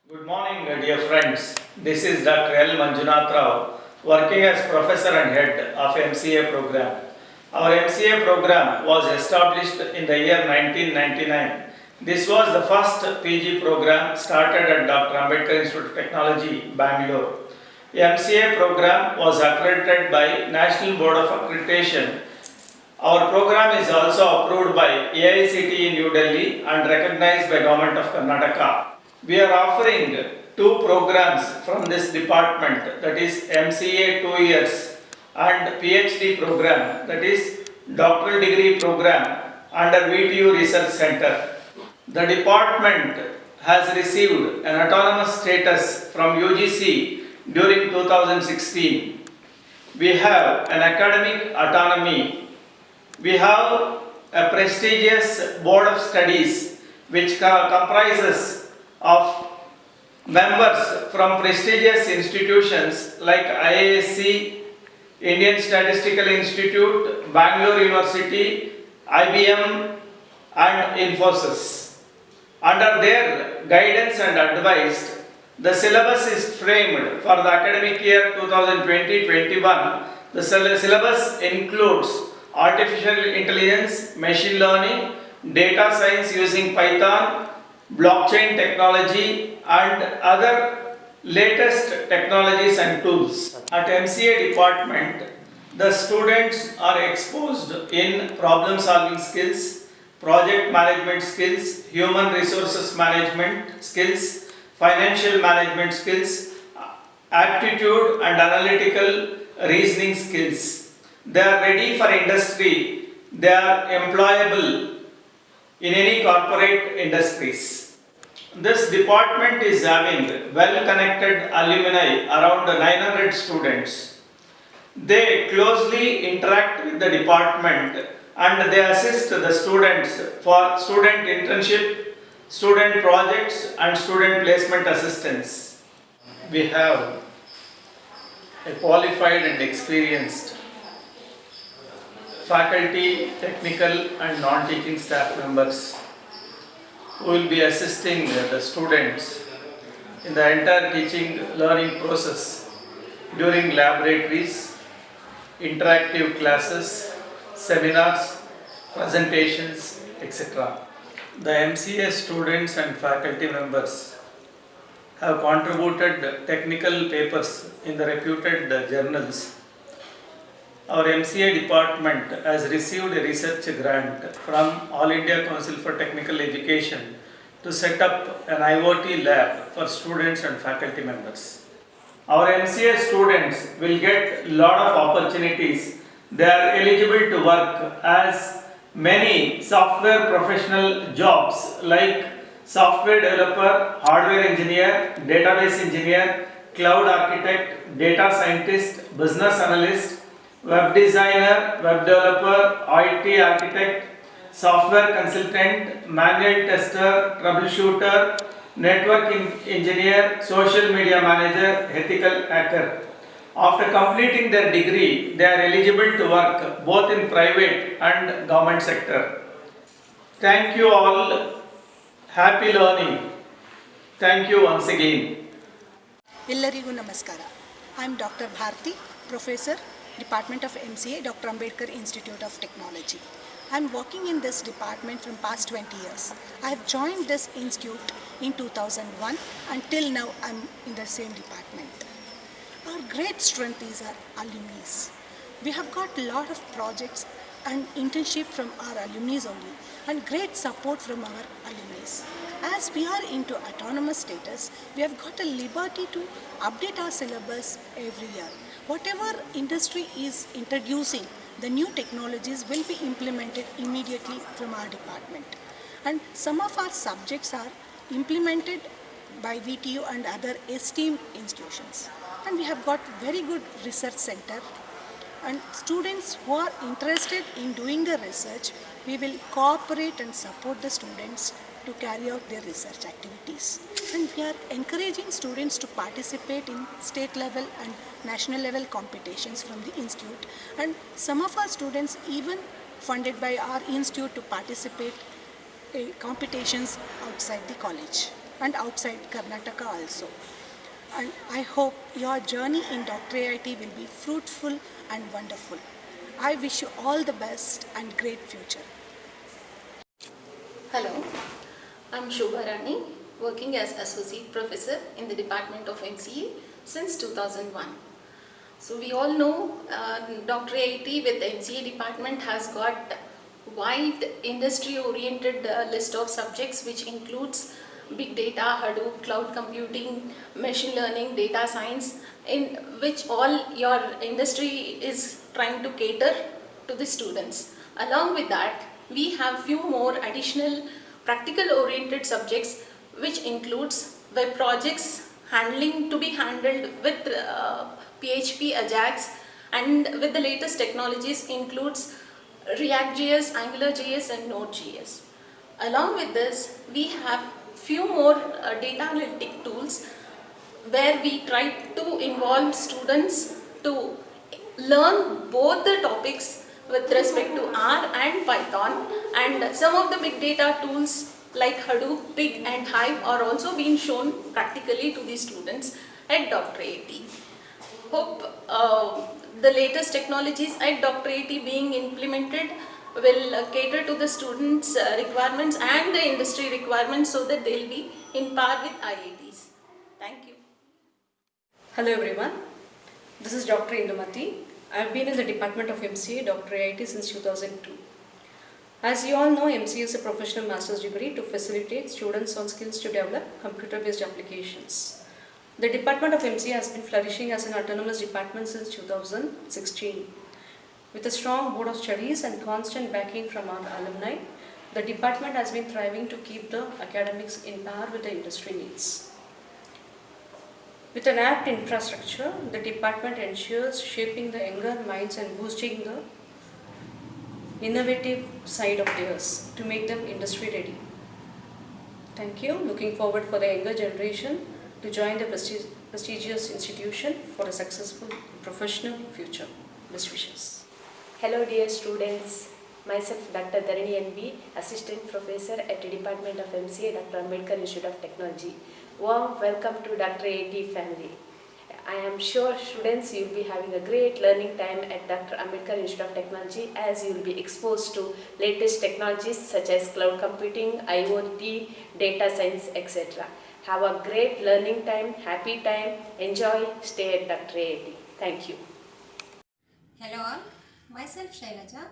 Good morning, dear friends. This is Dr. L. Manjunath Rao, working as professor and head of MCA program. Our MCA program was established in the year 1999. This was the first PG program started at Dr. Ambedkar Institute of Technology, Bangalore. The MCA program was accredited by National Board of Accreditation. Our program is also approved by AICTE New Delhi and recognized by Government of Karnataka. We are offering two programs from this department, that is MCA 2 years and PhD program, that is doctoral degree program under VTU Research Center. The department has received an autonomous status from UGC during 2016. We have an academic autonomy. We have a prestigious board of studies which comprises of members from prestigious institutions like IISc, Indian Statistical Institute, Bangalore University, IBM and Infosys. Under their guidance and advice, the syllabus is framed for the academic year 2020-21. The syllabus includes artificial intelligence, machine learning, data science using Python, blockchain technology and other latest technologies and tools. At MCA department, the students are exposed in problem solving skills, project management skills, human resources management skills, financial management skills, aptitude and analytical reasoning skills. They are ready for industry. They are employable in any corporate industries. This department is having well-connected alumni, around 900 students. They closely interact with the department and they assist the students for student internship, student projects and student placement assistance. We have a qualified and experienced faculty, technical and non-teaching staff members who will be assisting the students in the entire teaching learning process during laboratories, interactive classes, seminars, presentations, etc. The MCA students and faculty members have contributed technical papers in the reputed journals. Our MCA department has received a research grant from All India Council for Technical Education to set up an IoT lab for students and faculty members. Our MCA students will get a lot of opportunities. They are eligible to work as many software professional jobs like software developer, hardware engineer, database engineer, cloud architect, data scientist, business analyst, web designer, web developer, IT architect, software consultant, manual tester, troubleshooter, network engineer, social media manager, ethical hacker. After completing their degree, they are eligible to work both in private and government sector. Thank you all. Happy learning. Thank you once again. ಎಲ್ಲರಿಗೂ ನಮಸ್ಕಾರ. I am Dr. Bharti, Professor, Department of MCA, Dr. Ambedkar Institute of Technology. I am working in this department from past 20 years. I have joined this institute in 2001 and till now I am in the same department. Our great strength is our alumni. We have got a lot of projects and internship from our alumni only and great support from our alumni. As we are into autonomous status, we have got a liberty to update our syllabus every year. Whatever industry is introducing, the new technologies will be implemented immediately from our department. And some of our subjects are implemented by VTU and other esteemed institutions. And we have got very good research center. And students who are interested in doing the research, we will cooperate and support the students to carry out their research activities. And we are encouraging students to participate in state level and national level competitions from the institute. And some of our students even funded by our institute to participate in competitions outside the college. and outside Karnataka also. And I hope your journey in Dr. AIT will be fruitful and wonderful. I wish you all the best and great future. Hello, I'm Shobha Rani, working as Associate Professor in the Department of MCA since 2001. So we all know Dr. AIT with the MCA department has got wide industry-oriented list of subjects which includes big data, Hadoop, cloud computing, machine learning, data science, in which all your industry is trying to cater to the students. Along with that, we have few more additional practical-oriented subjects which includes web projects handling to be handled with PHP, Ajax, and with the latest technologies includes React.js, AngularJS and Node.js. Along with this, we have few more data analytic tools where we try to involve students to learn both the topics with respect to R and Python, and some of the big data tools like Hadoop, Pig and Hive are also being shown practically to the students at Dr. AIT. Hope the latest technologies at Dr. AIT being implemented will cater to the students' requirements and the industry requirements so that they will be in par with IITs. Thank you. Hello everyone, this is Dr. Indumati. I have been in the Department of MCA, Dr. AIT since 2002. As you all know, MCA is a professional master's degree to facilitate students on skills to develop computer-based applications. The Department of MCA has been flourishing as an autonomous department since 2016. With a strong board of studies and constant backing from our alumni, the department has been thriving to keep the academics in par with the industry needs. With an apt infrastructure, the department ensures shaping the younger minds and boosting the innovative side of theirs to make them industry ready. Thank you. Looking forward for the younger generation to join the prestigious institution for a successful professional future. Best wishes. Hello dear students, myself Dr. Dharani NB, Assistant Professor at the Department of MCA, Dr. Ambedkar Institute of Technology. Warm welcome to Dr. AIT family. I am sure students you will be having a great learning time at Dr. Ambedkar Institute of Technology as you will be exposed to latest technologies such as cloud computing, IoT, data science, etc. Have a great learning time, happy time, enjoy, stay at Dr. AIT. Thank you. Hello all, myself Shailaja.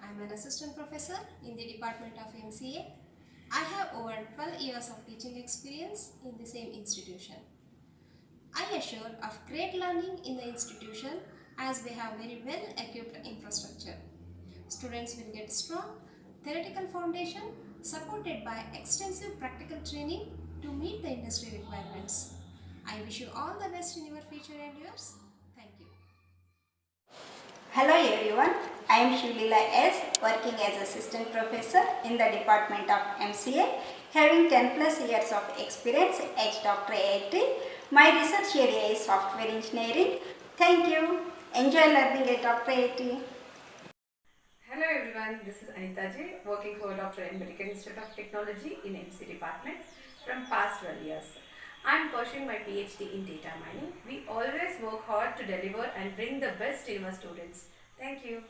I am an assistant professor in the Department of MCA. I have over 12 years of teaching experience in the same institution. I assure of great learning in the institution as we have very well equipped infrastructure. Students will get strong theoretical foundation supported by extensive practical training to meet the industry requirements. I wish you all the best in your future endeavors. Thank you. Hello everyone, I am Shulila S, working as Assistant Professor in the Department of MCA, having 10 plus years of experience at Dr. AIT. My research area is software engineering. Thank you. Enjoy learning at Dr. AIT. Hello everyone, this is Anita Ji, working for Dr. Ambedkar Institute of Technology in MC department from past 12 years. I am pursuing my PhD in data mining. We always work hard to deliver and bring the best to our students. Thank you.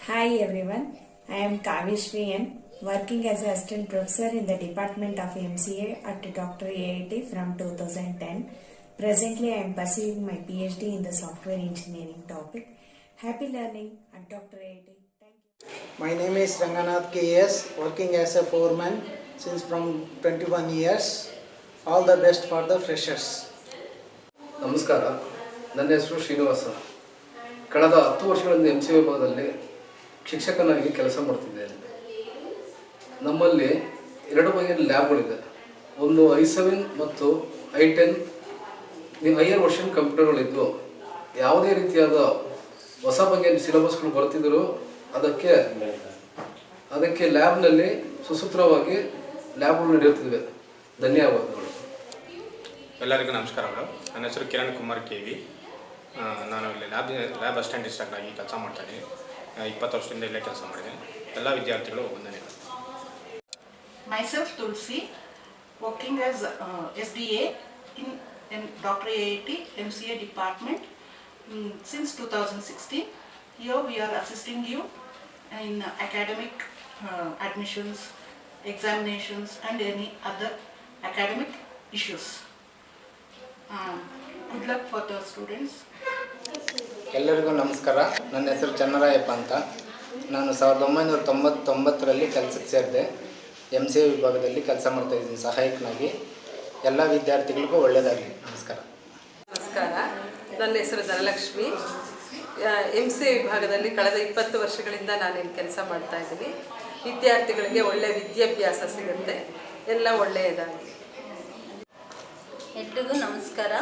Hi everyone, I am Kavishri N, working as an assistant professor in the Department of MCA at Dr. AIT from 2010. Presently I am pursuing my PhD in the software engineering topic. Happy learning at Dr. AIT. Thank you. My name is Ranganath KS, working as a foreman since from 21 years. All the best for the freshers. ನಮಸ್ಕಾರ, ನನ್ನ ಹೆಸರು ಶ್ರೀನಿವಾಸ. ಕಳೆದ 10 ವರ್ಷಗಳಿಂದ MCA ವಿಭಾಗದಲ್ಲಿ ಶಿಕ್ಷಕನಾಗಿ ಕೆಲಸ ಮಾಡ್ತಿದ್ದೇನೆ. ನಮ್ಮಲ್ಲಿ 2 ಬಗೆಯ ಲ್ಯಾಬ್ಗಳಿದೆ. ಒಂದು i7 ಮತ್ತು i10 ಹೈಯರ್ ವರ್ಷನ್ ಕಂಪ್ಯೂಟರ್ಗಳಿದ್ದು ಯಾವುದೇ ರೀತಿಯಾದ ಹೊಸ ಬಗೆಯ ಸಿಲೆಬಸ್ಗಳು ಬರ್ತಿದ್ದರೂ ಅದಕ್ಕೆ ಲ್ಯಾಬ್ನಲ್ಲಿ ಸುಸೂತ್ರವಾಗಿ ಲ್ಯಾಬ್ಗಳು ನಡೆಯುತ್ತಿವೆ. ಧನ್ಯವಾದಗಳು. ಎಲ್ಲರಿಗೂ ನಮಸ್ಕಾರಗಳು. ನನ್ನ ಹೆಸರು ಕಿರಣ್ ಕುಮಾರ್ KV. ನಾನು ಇಲ್ಲಿ ಲ್ಯಾಬ್ ಅಸಿಸ್ಟೆಂಟ್ ಇನ್ಸ್ಟ್ರಕ್ಟರ್ ಆಗಿ ಕೆಲಸ ಮಾಡ್ತಾಯಿದ್ದೀನಿ. 20 ವರ್ಷದಿಂದ ಇಲ್ಲೇ ಕೆಲಸ ಮಾಡಿದ್ದೀನಿ. ಎಲ್ಲ ವಿದ್ಯಾರ್ಥಿಗಳು ವಂದನೆಗಳು. Myself Tulsi, working as SDA in Dr. AIT MCA department since 2016. Here we are assisting you in academic admissions, examinations and any other academic issues. Good luck for the students. ಎಲ್ಲರಿಗೂ ನಮಸ್ಕಾರ. ನನ್ನ ಹೆಸರು ಚನ್ನರಾಯಪ್ಪ ಅಂತ. ನಾನು 1999ರಲ್ಲಿ ಕೆಲಸಕ್ಕೆ ಸೇರಿದೆ. MCA ವಿಭಾಗದಲ್ಲಿ ಕೆಲಸ ಮಾಡ್ತಾ ಇದ್ದೀನಿ ಸಹಾಯಕನಾಗಿ. ಎಲ್ಲ ವಿದ್ಯಾರ್ಥಿಗಳಿಗೂ ಒಳ್ಳೆಯದಾಗಲಿ. ನಮಸ್ಕಾರ. ನಮಸ್ಕಾರ, ನನ್ನ ಹೆಸರು ಧನಲಕ್ಷ್ಮಿ. MCA ವಿಭಾಗದಲ್ಲಿ ಕಳೆದ 20 ವರ್ಷಗಳಿಂದ ನಾನೇನು ಕೆಲಸ ಮಾಡ್ತಾ ಇದ್ದೀನಿ. ವಿದ್ಯಾರ್ಥಿಗಳಿಗೆ ಒಳ್ಳೆಯ ವಿದ್ಯಾಭ್ಯಾಸ ಸಿಗುತ್ತೆ, ಎಲ್ಲ ಒಳ್ಳೆಯದಾಗಲಿ. ಎಲ್ರಿಗೂ ನಮಸ್ಕಾರ.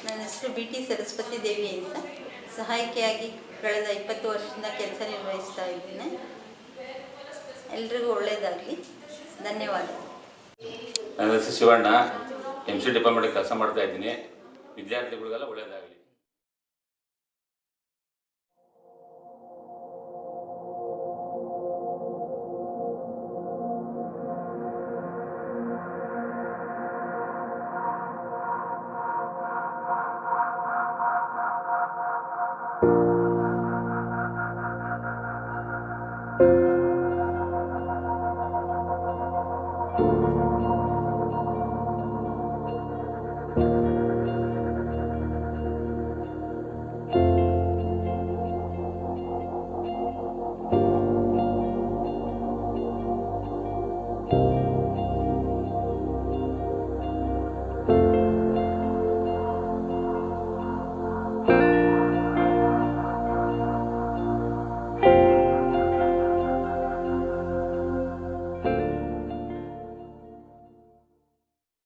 ನನ್ನ ಹೆಸರು BT ಸರಸ್ವತಿ ದೇವಿ ಅಂತ. ಸಹಾಯಕಿಯಾಗಿ ಕಳೆದ 20 ವರ್ಷದಿಂದ ಕೆಲಸ ನಿರ್ವಹಿಸ್ತಾ ಇದ್ದೀನಿ. ಎಲ್ರಿಗೂ ಒಳ್ಳೆಯದಾಗಲಿ. ಧನ್ಯವಾದ. ನನ್ನ ಹೆಸರು ಶಿವಣ್ಣ, MCA ಡಿಪಾರ್ಟ್ಮೆಂಟ್ ಕೆಲಸ ಮಾಡ್ತಾ ಇದ್ದೀನಿ. ವಿದ್ಯಾರ್ಥಿಗಳಿಗೆಲ್ಲ ಒಳ್ಳೆಯದಾಗಲಿ.